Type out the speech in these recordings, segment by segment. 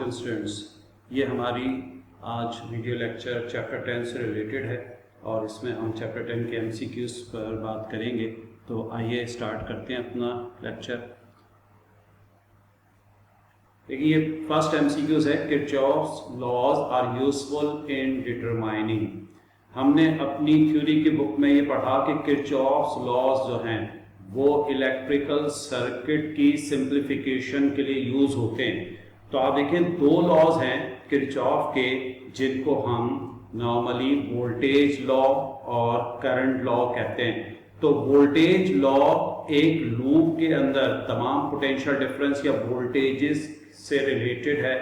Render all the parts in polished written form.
Morton students, ये हमारी आज वीडियो लेक्चर चैप्टर 10 से रिलेटेड है और इसमें हम चैप्टर 10 के एमसीक्यूज पर बात करेंगे। तो आइए स्टार्ट करते हैं अपना लेक्चर। देखिए, ये फर्स्ट एमसीक्यूज है, Kirchhoff's laws are useful in determining. हमने अपनी थ्योरी की बुक में ये पढ़ा कि किरचॉफ्स लॉज जो हैं वो इलेक्ट्रिकल सर्किट की सिंप्लीफिकेशन के लिए यूज होते हैं। तो आप देखें, दो लॉज हैं किरचॉफ के जिनको हम नॉर्मली वोल्टेज लॉ और करंट लॉ कहते हैं। तो वोल्टेज लॉ एक लूप के अंदर तमाम पोटेंशियल डिफरेंस या वोल्टेजेस से रिलेटेड है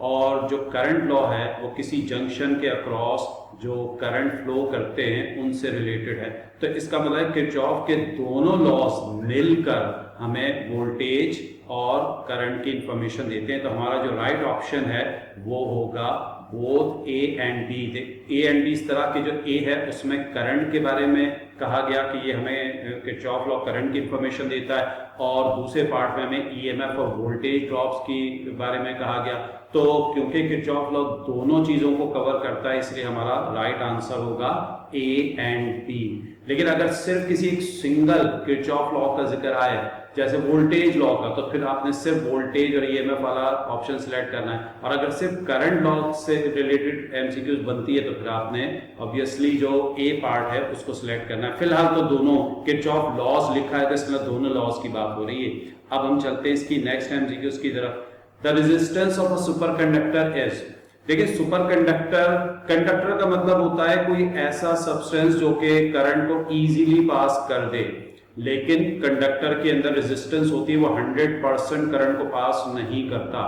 और जो करंट लॉ है वो किसी जंक्शन के अक्रॉस जो करंट फ्लो करते हैं उनसे रिलेटेड है। तो इसका मतलब किरचॉफ के दोनों लॉज मिलकर हमें वोल्टेज और करंट की इंफॉर्मेशन देते हैं। तो हमारा जो राइट ऑप्शन है वो होगा both A and B. A and B इस तरह के जो ए है उसमें करंट के बारे में कहा गया कि ये हमें किरचॉफ लॉ करंट की इंफॉर्मेशन देता है और दूसरे पार्ट में हमें ईएमएफ और वोल्टेज ड्रॉप्स की बारे में कहा गया। तो क्योंकि किरचॉफ लॉ दोनों चीजों को कवर करता है इसलिए हमारा राइट आंसर होगा ए एंड बी। लेकिन अगर सिर्फ किसी एक सिंगल किरचॉफ लॉ का जिक्र आए जैसे वोल्टेज लॉ का, तो फिर आपने सिर्फ वोल्टेज और ईएमएफ वाला ऑप्शन सिलेक्ट करना है। और अगर सिर्फ करंट लॉ से रिलेटेड एमसीक्यूज बनती है तो फिर आपने ऑब्वियसली जो ए पार्ट है उसको सिलेक्ट करना है। फिलहाल तो दोनों किरचॉफ लॉज लिखा है तो इसलिए दोनों लॉज की बात हो रही है। अब हम चलते हैं इसकी नेक्स्ट एमसीक्यूज की तरफ। The resistance of a superconductor is. देखिए, कंडक्टर का मतलब होता है कोई ऐसा सब्सटेंस जो कि करंट को इजीली पास कर दे, लेकिन कंडक्टर के अंदर रेजिस्टेंस होती है वो 100% करंट को पास नहीं करता।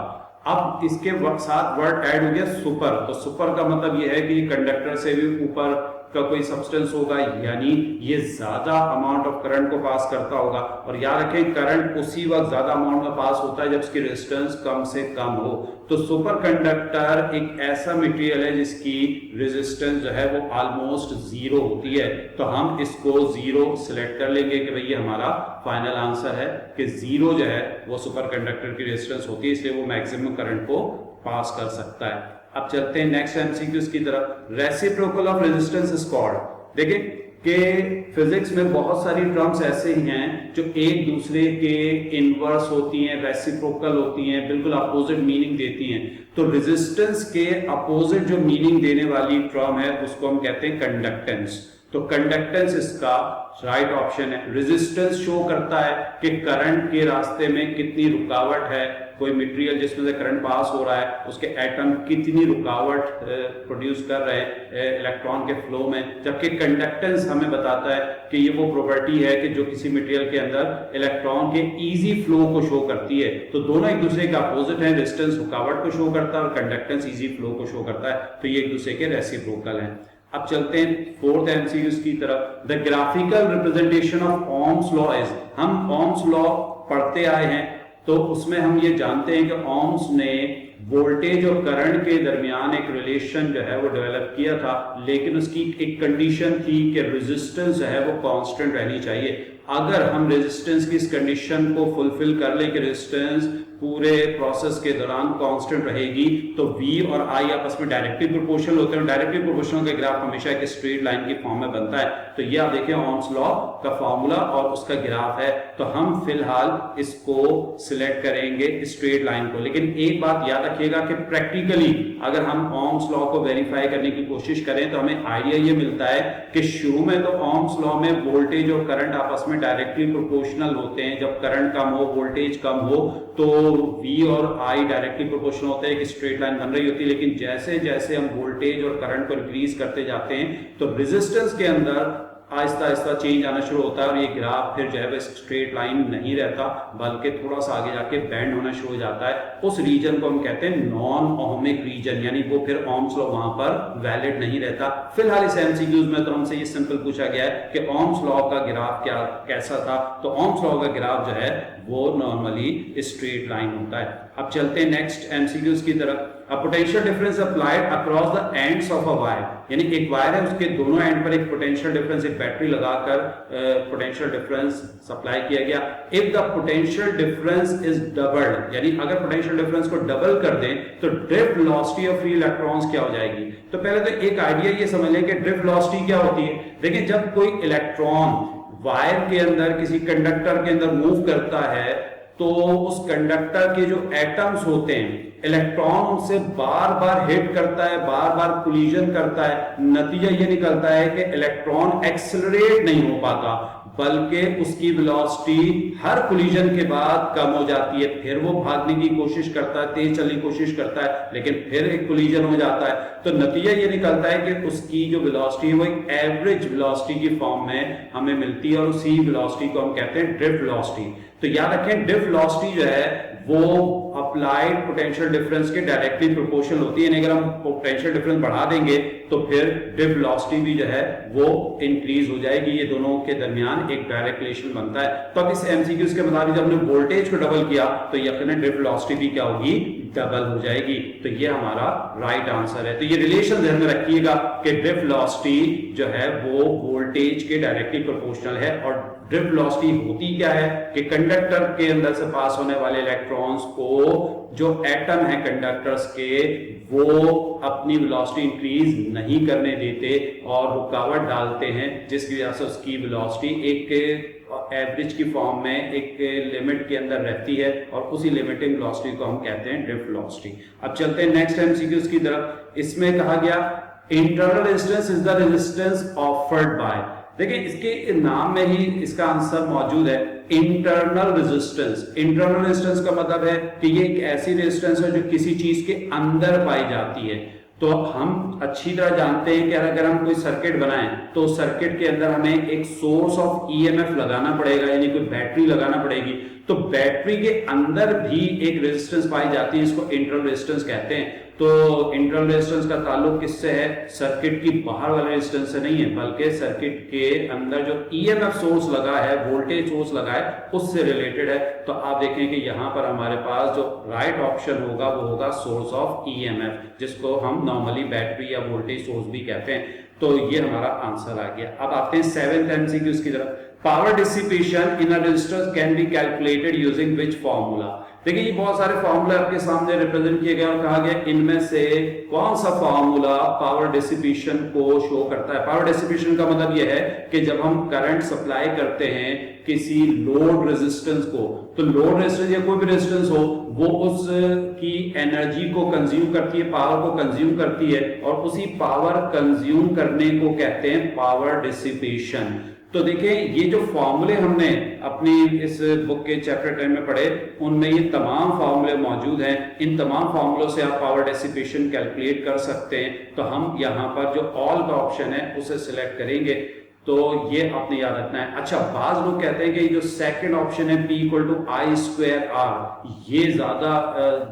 अब इसके साथ वर्ड ऐड हो गया सुपर। तो सुपर का मतलब ये है कि कंडक्टर से भी ऊपर का कोई सब्सटेंस होगा, यानी ये ज्यादा अमाउंट ऑफ करंट को पास करता होगा। और याद रखें, करंट उसी वक्त ज्यादा अमाउंट में पास होता है जब इसकी रेजिस्टेंस कम से कम हो। तो सुपर कंडक्टर एक ऐसा मटेरियल है जिसकी रेजिस्टेंस जो है वो ऑलमोस्ट जीरो होती है। तो हम इसको जीरो सिलेक्ट कर लेंगे कि भाई ये हमारा फाइनल आंसर है कि जीरो जो है वो सुपर कंडक्टर की रेजिस्टेंस होती है, इसलिए वो मैक्सिमम करंट को पास कर सकता है। अब चलते हैं नेक्स्ट एमसीक्यूज की तरफ। Reciprocal of resistance is called. देखिए कि फिजिक्स में बहुत सारी टर्म्स ऐसे ही हैं जो एक दूसरे के इनवर्स होती हैं, रेसिप्रोकल होती हैं, बिल्कुल अपोजिट मीनिंग देती हैं। तो रेजिस्टेंस के अपोजिट जो मीनिंग देने वाली टर्म है उसको हम कहते हैं कंडक्टेंस। तो कंडक्टेंस इसका राइट ऑप्शन है। रेजिस्टेंस शो करता है कि करंट के रास्ते में कितनी रुकावट है, कोई मटेरियल जिसमें से करंट पास हो रहा है उसके एटम कितनी रुकावट प्रोड्यूस कर रहे हैं इलेक्ट्रॉन के फ्लो में। जबकि कंडक्टेंस हमें बताता है कि ये वो प्रॉपर्टी है कि जो किसी मटेरियल के अंदर इलेक्ट्रॉन के इजी फ्लो को शो करती है। तो दोनों एक दूसरे के अपोजिट है। रेजिस्टेंस रुकावट को शो करता है और कंडक्टेंस इजी फ्लो को शो करता है। तो ये एक दूसरे के रेसिप्रोकल हैं। अब चलते हैं फोर्थ एमसीक्यूज की तरफ। The graphical representation of Ohm's law is. हम ओम्स लॉ पढ़ते आए हैं तो उसमें हम ये जानते हैं कि ओम्स ने वोल्टेज और करंट के दरमियान एक रिलेशन जो है वो डेवलप किया था, लेकिन उसकी एक कंडीशन थी कि रेजिस्टेंस जो है वो कांस्टेंट रहनी चाहिए। अगर हम रेजिस्टेंस की इस कंडीशन को फुलफिल कर लें कि रेजिस्टेंस पूरे प्रोसेस के दौरान कांस्टेंट रहेगी तो V और I आपस में डायरेक्टली प्रोपोर्शनल होते हैं। डायरेक्टली प्रोपोर्शनल का ग्राफ हमेशा एक स्ट्रेट लाइन की फॉर्म में बनता है। तो ये आप देखें ओम्स लॉ का फॉर्मूला और उसका ग्राफ है। तो हम फिलहाल इसको सिलेक्ट करेंगे स्ट्रेट लाइन को। लेकिन एक बात याद रखिएगा कि प्रैक्टिकली अगर हम ओम्स लॉ को वेरीफाई करने की कोशिश करें तो हमें आइडिया ये मिलता है कि शुरू में तो ओम्स लॉ में वोल्टेज और करंट आपस में डायरेक्टली प्रोपोर्शनल होते हैं। जब करंट कम हो, वोल्टेज कम हो तो V और I डायरेक्टली प्रोपोर्शनल होते हैं, एक स्ट्रेट लाइन बन रही होती है। लेकिन जैसे जैसे हम वोल्टेज और करंट को इंक्रीज करते जाते हैं तो रेजिस्टेंस के अंदर आहिस्ता आहिस्ता चेंज आना शुरू होता है और ये ग्राफ फिर जो है स्ट्रेट लाइन नहीं रहता बल्कि थोड़ा सा आगे जाके बैंड होना शुरू हो जाता है। उस रीजन को हम कहते हैं नॉन ओहमिक रीजन, यानी वो फिर ओम्स लॉ वहां पर वैलिड नहीं रहता। फिलहाल इस एमसीक्यूज में तो हमसे ये सिंपल पूछा गया है कि ओम्स लॉ का ग्राफ कैसा था। तो ओम्स लॉ का ग्राफ जो है वो नॉर्मली स्ट्रेट लाइन होता है। अब चलते हैं नेक्स्ट एमसीक्यूज की तरफ। Potential difference applied across the ends of a wire, यानी एक वायर है उसके दोनों एंड पर एक पोटेंशियल डिफरेंस, एक बैटरी लगाकर पोटेंशियल डिफरेंस सप्लाई किया गया। If the potential difference is doubled, यानी अगर पोटेंशियल डिफरेंस को डबल कर दें तो drift velocity of free electrons क्या हो जाएगी। तो पहले तो एक आइडिया ये समझ लें कि ड्रिफ्ट वेलोसिटी क्या होती है। देखिए जब कोई इलेक्ट्रॉन वायर के अंदर किसी कंडक्टर के अंदर मूव करता है तो उस कंडक्टर के जो एटम्स होते हैं इलेक्ट्रॉन उनसे बार बार हिट करता है, बार बार कोलिजन करता है। नतीजा ये निकलता है कि इलेक्ट्रॉन एक्सेलरेट नहीं हो पाता बल्कि उसकी वेलोसिटी हर कोलिजन के बाद कम हो जाती है। फिर वो भागने की कोशिश करता है, तेज चलने की कोशिश करता है, लेकिन फिर एक कोलिजन हो जाता है। तो नतीजा ये निकलता है कि उसकी जो वेलोसिटी है वो एक एवरेज वेलोसिटी की फॉर्म में हमें मिलती है और उसी वेलोसिटी को हम कहते हैं ड्रिफ्ट वेलोसिटी। तो याद रखें ड्रिफ्ट वेलोसिटी जो है वो अप्लाइड पोटेंशियल डिफरेंस के डायरेक्टली प्रोपोर्शनल होती है, यानी अगर हम पोटेंशियल डिफरेंस बढ़ा देंगे तो फिर ड्रिफ्ट वेलोसिटी भी जो है वो इंक्रीज हो जाएगी। ये दोनों के दरमियान एक डायरेक्ट रिलेशन बनता है। तो अब इस एमसीक्यूज के मुताबिक जब हमने वोल्टेज को डबल किया तो यकीनन ड्रिफ्ट वेलोसिटी भी क्या होगी, डबल हो जाएगी। तो ये हमारा राइट आंसर है। तो ये रिलेशन ध्यान में रखिएगा कि ड्रिफ्ट वेलोसिटी जो है वो वोल्टेज के डायरेक्टली प्रोपोर्शनल है। और ड्रिफ्ट वेलोसिटी होती क्या है कि कंडक्टर के अंदर से पास होने वाले इलेक्ट्रॉन्स को जो एटम है कंडक्टर्स के वो अपनी वेलोसिटी इंक्रीज नहीं करने देते और रुकावट डालते हैं, जिसकी वजह से उसकी वेलोसिटी एक एवरेज की फॉर्म में एक लिमिट के अंदर रहती है और उसी लिमिटिंग वेलोसिटी को हम कहते हैं ड्रिफ्ट वेलोसिटी। अब चलते हैं नेक्स्ट एमसीक्यूज की तरफ। इसमें कहा गया internal resistance is the resistance offered by. देखिए इसके नाम में ही इसका आंसर मौजूद है, इंटरनल रेजिस्टेंस। इंटरनल रेजिस्टेंस का मतलब है कि ये एक ऐसी रेजिस्टेंस है जो किसी चीज के अंदर पाई जाती है। तो हम अच्छी तरह जानते हैं कि अगर हम कोई सर्किट बनाएं तो सर्किट के अंदर हमें एक सोर्स ऑफ ईएमएफ लगाना पड़ेगा, यानी कोई बैटरी लगाना पड़ेगी। तो बैटरी के अंदर भी एक रेजिस्टेंस पाई जाती है, इसको इंटरनल रेजिस्टेंस कहते हैं। तो इंटरनल रेजिस्टेंस का ताल्लुक किससे है, सर्किट की बाहर वाले रेजिस्टेंस से नहीं है, बल्कि सर्किट के अंदर जो ईएमएफ सोर्स लगा है, वोल्टेज सोर्स लगा है, उससे रिलेटेड है। तो आप देखें कि यहां पर हमारे पास जो राइट ऑप्शन होगा वो होगा सोर्स ऑफ ईएमएफ, जिसको हम नॉर्मली बैटरी या वोल्टेज सोर्स भी कहते हैं। तो ये हमारा आंसर आ गया। अब आते हैं 7th एमसीक्यू की तरफ। Power dissipation in a resistor can be calculated using which formula. देखिए ये बहुत सारे फॉर्मूले आपके सामने रिप्रेजेंट किए गए और कहा गया इनमें से कौन सा फॉर्मूला पावर डिसिपेशन को शो करता है। पावर डिसिपेशन का मतलब यह है कि जब हम करंट सप्लाई करते हैं किसी लोड रेजिस्टेंस को, तो लोड रेजिस्टेंस या कोई भी रेजिस्टेंस हो वो उसकी एनर्जी को कंज्यूम करती है, पावर को कंज्यूम करती है, और उसी पावर कंज्यूम करने को कहते हैं पावर डिसिपेशन। तो देखिए ये जो फॉर्मूले हमने अपनी इस बुक के चैप्टर 10 में पढ़े उनमें ये तमाम फॉर्मूले मौजूद हैं। इन तमाम फॉर्मूलों से आप पावर डिसिपेशन कैलकुलेट कर सकते हैं। तो हम यहाँ पर जो ऑल का ऑप्शन है उसे सिलेक्ट करेंगे। तो ये आपने याद रखना है। अच्छा, बाज लोग कहते हैं कि जो सेकंड ऑप्शन है P equal to I square R, ये ज्यादा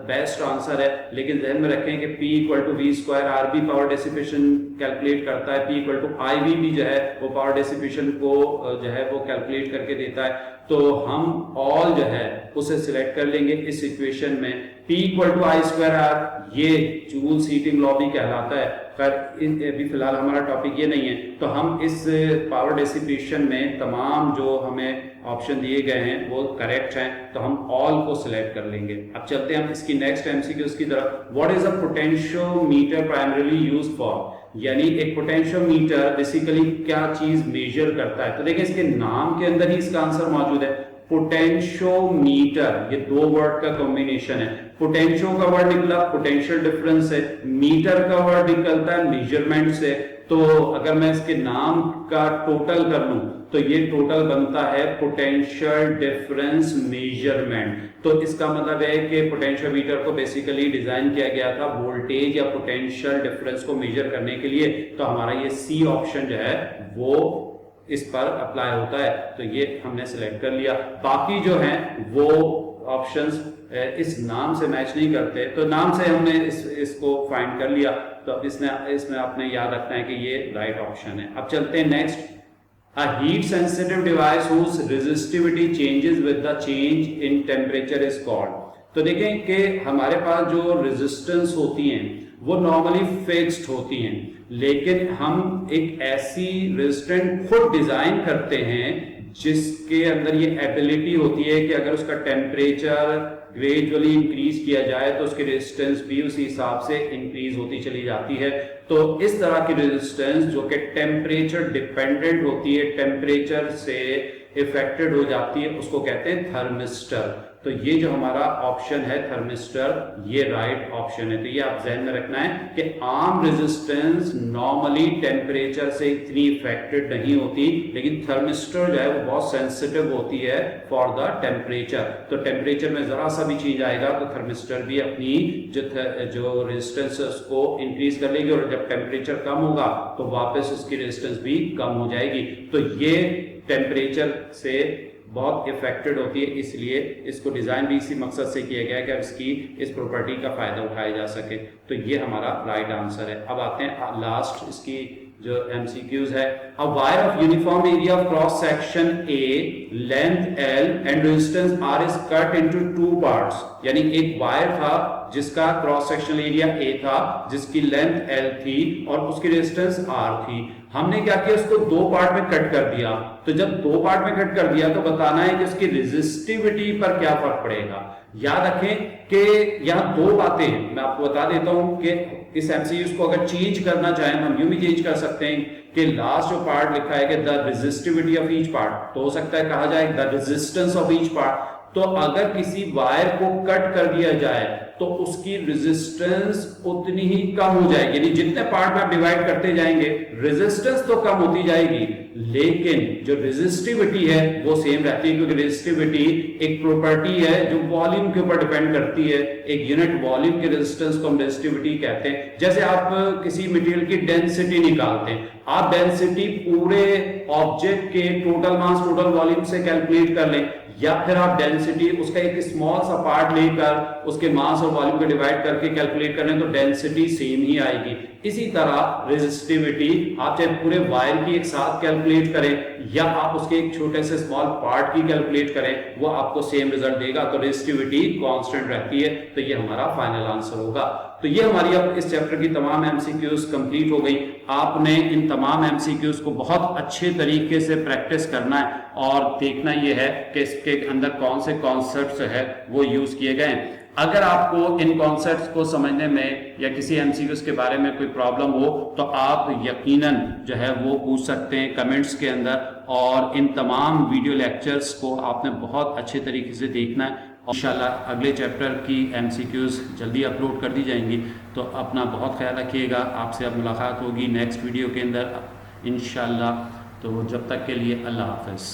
बेस्ट आंसर है, लेकिन ध्यान में रखें कि P equal to V square R भी पावर डिसिपेशन कैलकुलेट करता है, P equal to I V भी जो है वो पावर डिसिपेशन को जो है वो कैलकुलेट करके देता है। तो हम ऑल जो है उसे सिलेक्ट कर लेंगे इस इक्वेशन में। P equal to I square R ये जूल्स हीटिंग लॉ भी कहलाता है, पर अभी फिलहाल हमारा टॉपिक ये नहीं है। तो हम इस पावर डिसिपेशन में तमाम जो हमें ऑप्शन दिए गए हैं वो करेक्ट हैं, तो हम ऑल को सिलेक्ट कर लेंगे। अब चलते हैं हम इसकी नेक्स्ट एमसीक्यूज की तरफ। What is a potentiometer primarily used for, यानी एक पोटेंशियोमीटर बेसिकली क्या चीज मेजर करता है। तो देखिए इसके नाम के अंदर ही इसका आंसर मौजूद है, पोटेंशियोमीटर। ये दो वर्ड का कॉम्बिनेशन है। पोटेंशियो का वर्ड निकला पोटेंशियल डिफरेंस से, मीटर का वर्ड निकलता है मेजरमेंट से। तो अगर मैं इसके नाम का टोटल कर लूं तो ये टोटल बनता है पोटेंशियल डिफरेंस मेजरमेंट। तो इसका मतलब है कि पोटेंशियोमीटर को बेसिकली डिजाइन किया गया था वोल्टेज या पोटेंशियल डिफरेंस को मेजर करने के लिए। तो हमारा ये सी ऑप्शन जो है वो इस पर अप्लाई होता है। तो ये हमने सिलेक्ट कर लिया। बाकी जो हैं वो ऑप्शंस इस नाम से मैच नहीं करते, तो नाम से हमने इसको फाइंड कर लिया। तो इसमें आपने याद रखना है कि ये राइट ऑप्शन है। अब चलते हैं next. A heat sensitive device whose resistivity changes with the change in temperature is called। तो देखें कि हमारे पास जो रेजिस्टेंस होती हैं वो नॉर्मली फिक्स्ड होती हैं, लेकिन हम एक ऐसी रेजिस्टेंट खुद डिजाइन करते हैं जिसके अंदर ये एबिलिटी होती है कि अगर उसका टेम्परेचर ग्रेजुअली इंक्रीज किया जाए तो उसकी रेजिस्टेंस भी उसी हिसाब से इंक्रीज होती चली जाती है। तो इस तरह की रेजिस्टेंस जो कि टेम्परेचर डिपेंडेंट होती है, टेम्परेचर से इफेक्टेड हो जाती है, उसको कहते हैं थर्मिस्टर। तो ये जो हमारा ऑप्शन है थर्मिस्टर, ये राइट ऑप्शन है। तो ये आप ध्यान में रखना है कि आर्म रेजिस्टेंस नॉर्मली टेम्परेचर से इतनी इफेक्टेड नहीं होती, लेकिन थर्मिस्टर जो है वो बहुत सेंसिटिव होती है फॉर द टेम्परेचर। तो टेम्परेचर में जरा सा भी चेंज आएगा तो थर्मिस्टर भी अपनी जो रेजिस्टेंस है उसको इंक्रीज कर लेगी, और जब टेम्परेचर कम होगा तो वापस उसकी रेजिस्टेंस भी कम हो जाएगी। तो ये टेम्परेचर से बहुत इफेक्टेड होती है, इसलिए इसको डिजाइन भी इसी मकसद से किया गया है कि इसकी इस प्रॉपर्टी का फायदा उठाया जा सके। तो ये हमारा राइट आंसर है। अब आते हैं लास्ट इसकी जो MCQs है। A wire of uniform area of cross section A, length L and resistance R is cut into two parts. यानी एक वायर था जिसका क्रॉस सेक्शनल एरिया A था, जिसकी लेंथ L थी और उसकी रेजिस्टेंस R थी। हमने क्या किया, उसको दो पार्ट में कट कर दिया। तो जब दो पार्ट में कट कर दिया तो बताना है कि उसकी रेजिस्टिविटी पर क्या फर्क पड़ेगा। याद रखें कि यहाँ दो बातें हैं, मैं आपको बता देता हूं कि इस MCQs को अगर चेंज करना चाहें हम यूं भी चेंज कर सकते हैं कि लास्ट जो पार्ट लिखा है कि the resistivity of each part, तो हो सकता है कहा जाए the resistance of each part. तो अगर किसी वायर को कट कर दिया जाए तो उसकी रेजिस्टेंस उतनी ही कम हो जाएगी, यानी जितने पार्ट में आप डिवाइड करते जाएंगे रेजिस्टेंस तो कम होती जाएगी, लेकिन जो रेजिस्टिविटी है वो सेम रहती है, क्योंकि रेजिस्टिविटी एक प्रॉपर्टी है जो वॉल्यूम के ऊपर डिपेंड करती है। एक यूनिट वॉल्यूम के रेजिस्टेंस को हम रेजिस्टिविटी कहते हैं। जैसे आप किसी मटेरियल की डेंसिटी निकालते हैं, आप डेंसिटी पूरे ऑब्जेक्ट के टोटल मास टोटल वॉल्यूम से कैलकुलेट कर लें, या फिर आप डेंसिटी उसका एक स्मॉल सा पार्ट लेकर उसके मास और वॉल्यूम को डिवाइड करके कैलकुलेट करें तो डेंसिटी सेम ही आएगी। इसी तरह रेजिस्टिविटी आप चाहे पूरे वायर की एक साथ कैलकुलेट करें या आप उसके एक छोटे से स्मॉल पार्ट की कैलकुलेट करें, वो आपको सेम रिजल्ट देगा। तो रेजिस्टिविटी कांस्टेंट रहती है। तो ये हमारा फाइनल आंसर होगा। तो ये हमारी अब इस चैप्टर की तमाम MCQs कंप्लीट हो गई। आपने इन तमाम MCQs को बहुत अच्छे तरीके से प्रैक्टिस करना है और देखना ये है कि इसके अंदर कौन से कॉन्सेप्ट्स है वो यूज किए गए हैं। अगर आपको इन कॉन्सेप्ट्स को समझने में या किसी MCQs के बारे में कोई प्रॉब्लम हो तो आप यकीनन जो है वो पूछ सकते हैं कमेंट्स के अंदर, और इन तमाम वीडियो लेक्चर्स को आपने बहुत अच्छे तरीके से देखना है। इंशाल्लाह अगले चैप्टर की MCQs जल्दी अपलोड कर दी जाएंगी। तो अपना बहुत ख्याल रखिएगा। आपसे अब मुलाकात होगी नेक्स्ट वीडियो के अंदर इंशाल्लाह। तो जब तक के लिए अल्लाह हाफ़िज़।